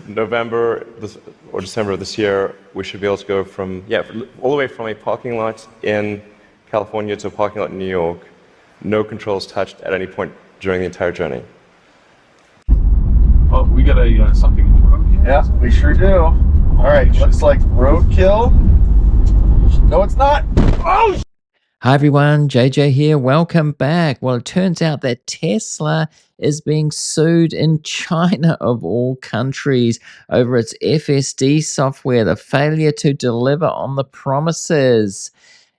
November or December of this year, we should be able to go from, all the way from a parking lot in California to a parking lot in New York, no controls touched at any point during the entire journey. Oh, we got a something in the road here? Yeah, we sure do. All right, looks like roadkill. No, it's not. Oh! Hi everyone, JJ here. Welcome back. Well, it turns out that Tesla is being sued in China of all countries over its FSD software, the failure to deliver on the promises.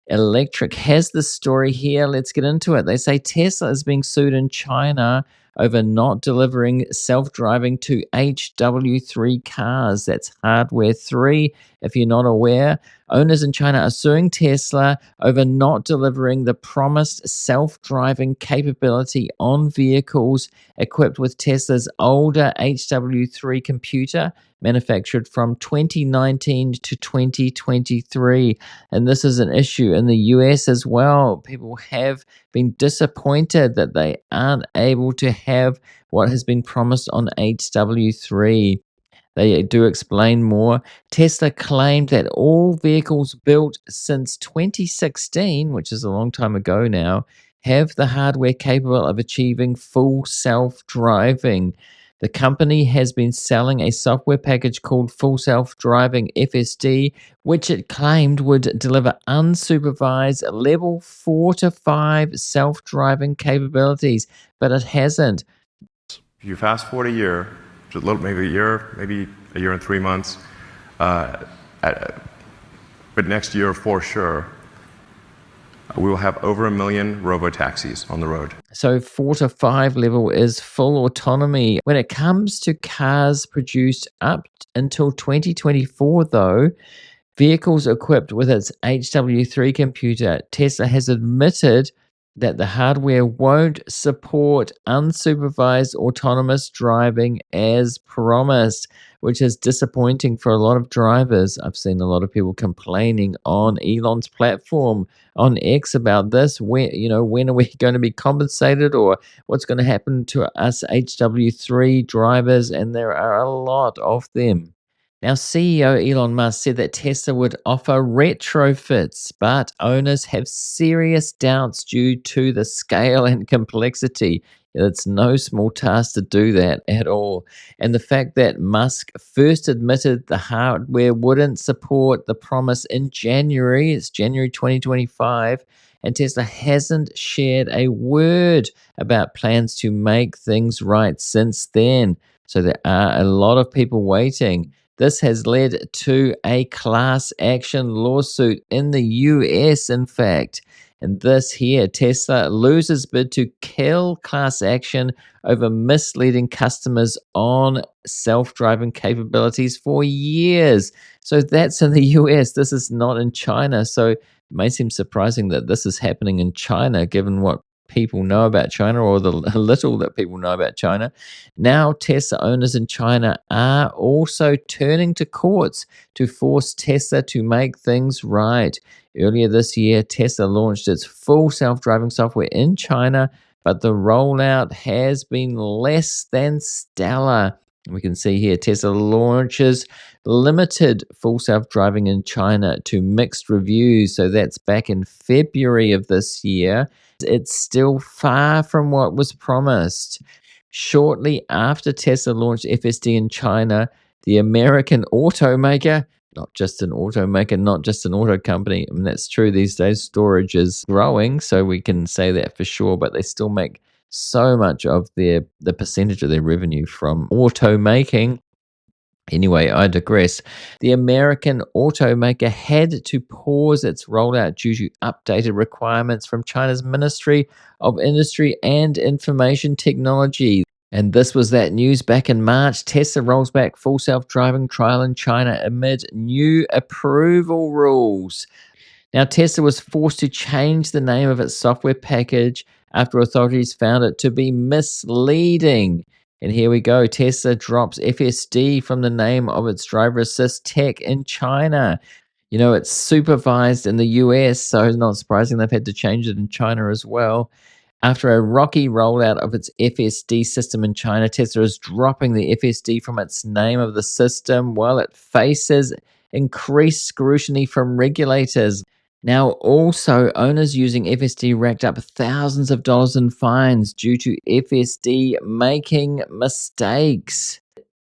Electric has the story here. Let's get into it. They say Tesla is being sued in China over not delivering self-driving to HW3 cars. That's hardware 3, if you're not aware. Owners in China are suing Tesla over not delivering the promised self-driving capability on vehicles equipped with Tesla's older HW3 computer, manufactured from 2019 to 2023. And this is an issue in the US as well. People have been disappointed that they aren't able to have what has been promised on HW3. They do explain more. Tesla claimed that all vehicles built since 2016, which is a long time ago now, have the hardware capable of achieving full self-driving. The company has been selling a software package called Full Self-Driving FSD, which it claimed would deliver unsupervised level 4 to 5 self-driving capabilities, but it hasn't. If you fast forward a year, maybe a year and 3 months, but next year for sure, we will have over 1 million robo-taxis on the road. So 4 to 5 level is full autonomy. When it comes to cars produced up until 2024, though, vehicles equipped with its HW3 computer, Tesla has admitted that the hardware won't support unsupervised autonomous driving as promised, which is disappointing for a lot of drivers. I've seen a lot of people complaining on Elon's platform on X about this. When are we going to be compensated, or what's going to happen to us HW3 drivers? And there are a lot of them. Now, CEO Elon Musk said that Tesla would offer retrofits, but owners have serious doubts due to the scale and complexity. It's no small task to do that at all. And the fact that Musk first admitted the hardware wouldn't support the promise in January, it's January 2025, and Tesla hasn't shared a word about plans to make things right since then. So there are a lot of people waiting. This has led to a class action lawsuit in the US, in fact. And this here, Tesla loses bid to kill class action over misleading customers on self-driving capabilities for years. So that's in the US. This is not in China. So it may seem surprising that this is happening in China, given what people know about China, or the little that people know about China. Now, Tesla owners in China are also turning to courts to force Tesla to make things right. Earlier this year, Tesla launched its full self-driving software in China, but the rollout has been less than stellar. We can see here Tesla launches limited full self-driving in China to mixed reviews. So that's back in February of this year. It's still far from what was promised. Shortly after Tesla launched FSD in China, the American automaker, not just an automaker, not just an auto company, I mean, that's true these days, storage is growing, so we can say that for sure, but they still make so much of the percentage of their revenue from automaking. Anyway, I digress. The American automaker had to pause its rollout due to updated requirements from China's Ministry of Industry and Information Technology. And this was that news back in March. Tesla rolls back full self-driving trial in China amid new approval rules. Now, Tesla was forced to change the name of its software package after authorities found it to be misleading. And here we go. Tesla drops FSD from the name of its driver assist tech in China. It's supervised in the US, so it's not surprising they've had to change it in China as well. After a rocky rollout of its FSD system in China, Tesla is dropping the FSD from its name of the system while it faces increased scrutiny from regulators. Now, also, owners using FSD racked up thousands of dollars in fines due to FSD making mistakes.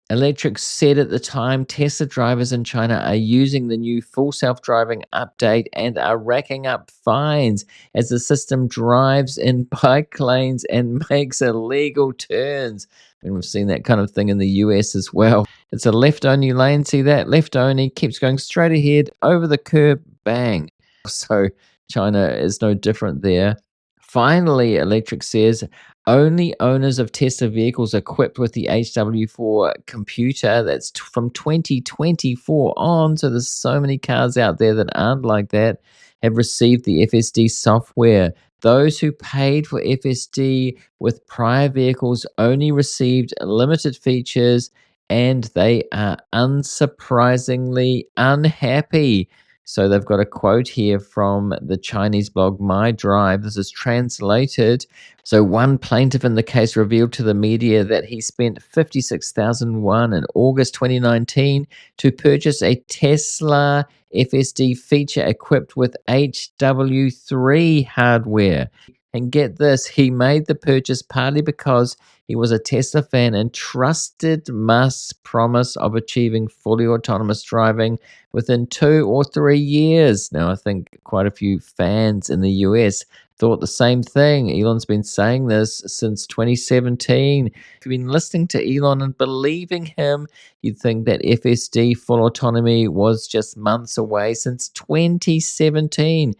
Electric said at the time Tesla drivers in China are using the new full self driving update and are racking up fines as the system drives in bike lanes and makes illegal turns. And we've seen that kind of thing in the US as well. It's a left only lane. See that? Left only, keeps going straight ahead, over the curb, bang. So China is no different there. Finally, Electric says only owners of Tesla vehicles equipped with the HW4 computer that's from 2024 on, so there's so many cars out there that aren't like that, have received the FSD software. Those who paid for FSD with prior vehicles only received limited features, and they are unsurprisingly unhappy. So they've got a quote here from the Chinese blog My Drive. This is translated. So one plaintiff in the case revealed to the media that he spent 56,000 won in August 2019 to purchase a Tesla FSD feature equipped with HW3 hardware. And get this, he made the purchase partly because he was a Tesla fan and trusted Musk's promise of achieving fully autonomous driving within 2 or 3 years. Now, I think quite a few fans in the US thought the same thing. Elon's been saying this since 2017. If you've been listening to Elon and believing him, you'd think that FSD full autonomy was just months away since 2017.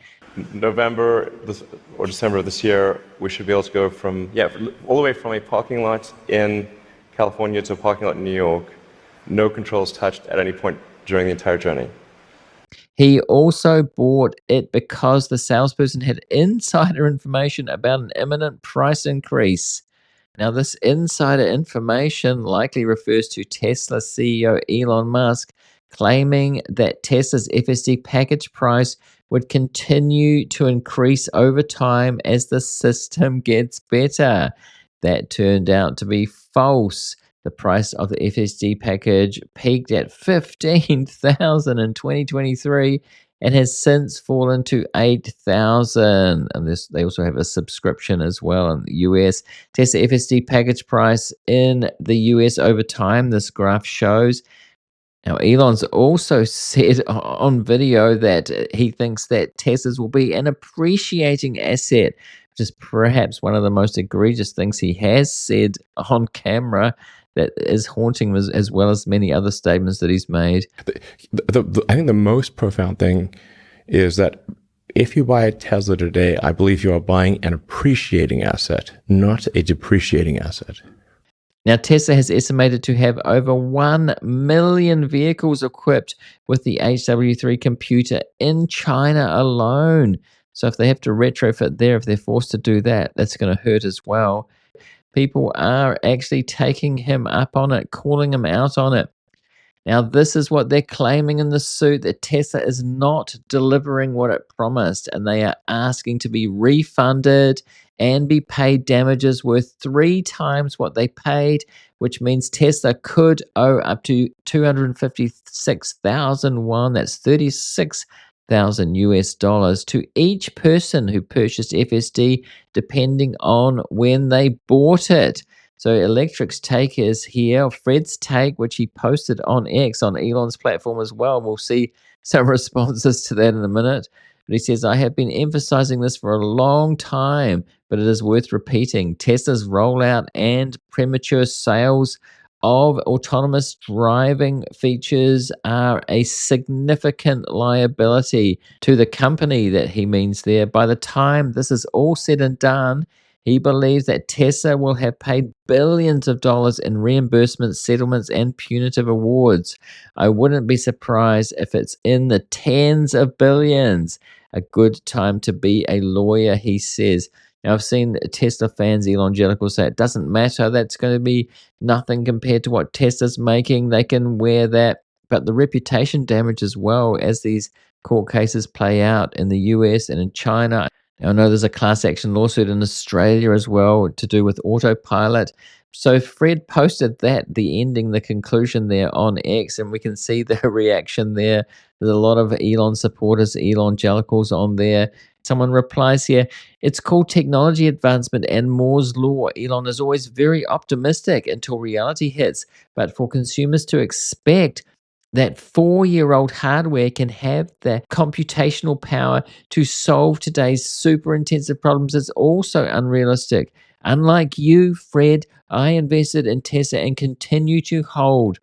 November or December of this year, we should be able to go from, all the way from a parking lot in California to a parking lot in New York. No controls touched at any point during the entire journey. He also bought it because the salesperson had insider information about an imminent price increase. Now, this insider information likely refers to Tesla CEO Elon Musk claiming that Tesla's FSD package price would continue to increase over time as the system gets better. That turned out to be false. The price of the FSD package peaked at $15,000 in 2023 and has since fallen to $8,000. And they also have a subscription as well in the US. Tesla FSD package price in the US over time, this graph shows. Now, Elon's also said on video that he thinks that Teslas will be an appreciating asset, which is perhaps one of the most egregious things he has said on camera that is haunting him, as well as many other statements that he's made. I think the most profound thing is that if you buy a Tesla today, I believe you are buying an appreciating asset, not a depreciating asset. Now, Tesla has estimated to have over 1 million vehicles equipped with the HW3 computer in China alone. So if they have to retrofit there, if they're forced to do that, that's going to hurt as well. People are actually taking him up on it, calling him out on it. Now, this is what they're claiming in the suit, that Tesla is not delivering what it promised, and they are asking to be refunded and be paid damages worth 3 times what they paid, which means Tesla could owe up to 256,000 won, that's 36,000 US dollars, to each person who purchased FSD, depending on when they bought it. So Electric's take is here, Fred's take, which he posted on X, on Elon's platform as well. We'll see some responses to that in a minute. But he says, I have been emphasizing this for a long time, but it is worth repeating. Tesla's rollout and premature sales of autonomous driving features are a significant liability to the company that he means there. By the time this is all said and done, he believes that Tesla will have paid billions of dollars in reimbursements, settlements, and punitive awards. I wouldn't be surprised if it's in the tens of billions. A good time to be a lawyer, he says. Now, I've seen Tesla fans, evangelicals, say it doesn't matter. That's going to be nothing compared to what Tesla's making. They can wear that. But the reputation damage as well, as these court cases play out in the US and in China. I know there's a class action lawsuit in Australia as well to do with autopilot. So Fred posted that, the ending, the conclusion there on X, and we can see the reaction there. There's a lot of Elon supporters, Elon Jellicles on there. Someone replies here, it's called technology advancement and Moore's law. Elon is always very optimistic until reality hits. But for consumers to expect that 4-year-old hardware can have the computational power to solve today's super intensive problems is also unrealistic. Unlike you, Fred, I invested in Tesla and continue to hold.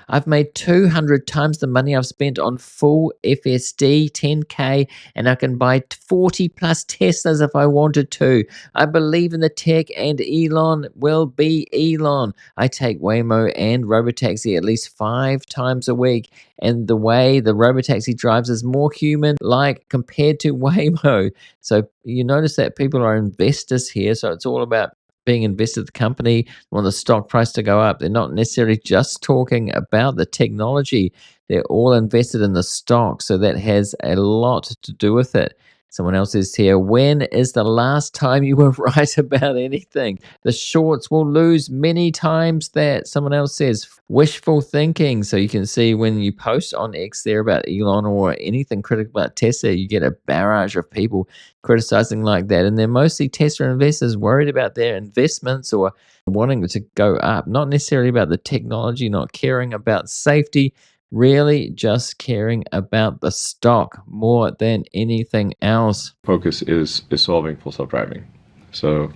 I've made 200 times the money I've spent on full FSD 10K, and I can buy 40 plus Teslas if I wanted to. I believe in the tech, and Elon will be Elon. I take Waymo and Robotaxi at least 5 times a week, and the way the Robotaxi drives is more human-like compared to Waymo. So you notice that people are investors here, so it's all about being invested in the company, want the stock price to go up. They're not necessarily just talking about the technology. They're all invested in the stock, so that has a lot to do with it. Someone else is here. When is the last time you were right about anything? The shorts will lose many times that. Someone else says wishful thinking. So you can see when you post on X there about Elon or anything critical about Tesla, you get a barrage of people criticizing like that. And they're mostly Tesla investors worried about their investments or wanting it to go up, not necessarily about the technology, not caring about safety, really just caring about the stock more than anything else. Focus is solving full self-driving. So,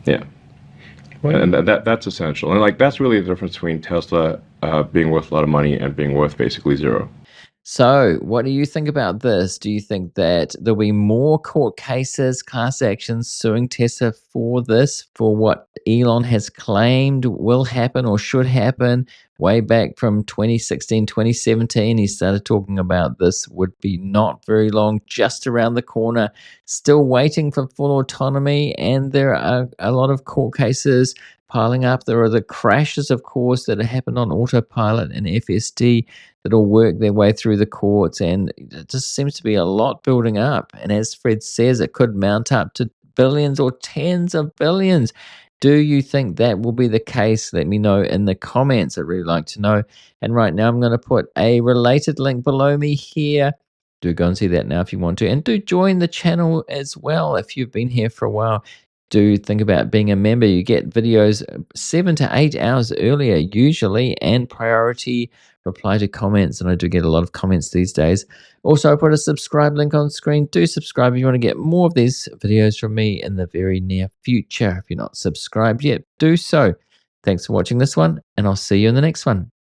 yeah. And that's essential. And like that's really the difference between Tesla being worth a lot of money and being worth basically zero. So, what do you think about this? Do you think that there'll be more court cases, class actions suing Tesla for this, for what Elon has claimed will happen or should happen? Way back from 2016, 2017, he started talking about this would be not very long, just around the corner, still waiting for full autonomy. And there are a lot of court cases piling up. There are the crashes, of course, that happened on autopilot and FSD that'll work their way through the courts, and it just seems to be a lot building up. And as Fred says, it could mount up to billions or tens of billions. Do you think that will be the case? Let me know in the comments. I'd really like to know. And right now, I'm going to put a related link below me here. Do go and see that now if you want to. And do join the channel as well if you've been here for a while. Do think about being a member. You get videos 7 to 8 hours earlier usually, and priority reply to comments, and I do get a lot of comments these days. Also, I put a subscribe link on screen. Do subscribe if you want to get more of these videos from me in the very near future. If you're not subscribed yet, do so. Thanks for watching this one, and I'll see you in the next one.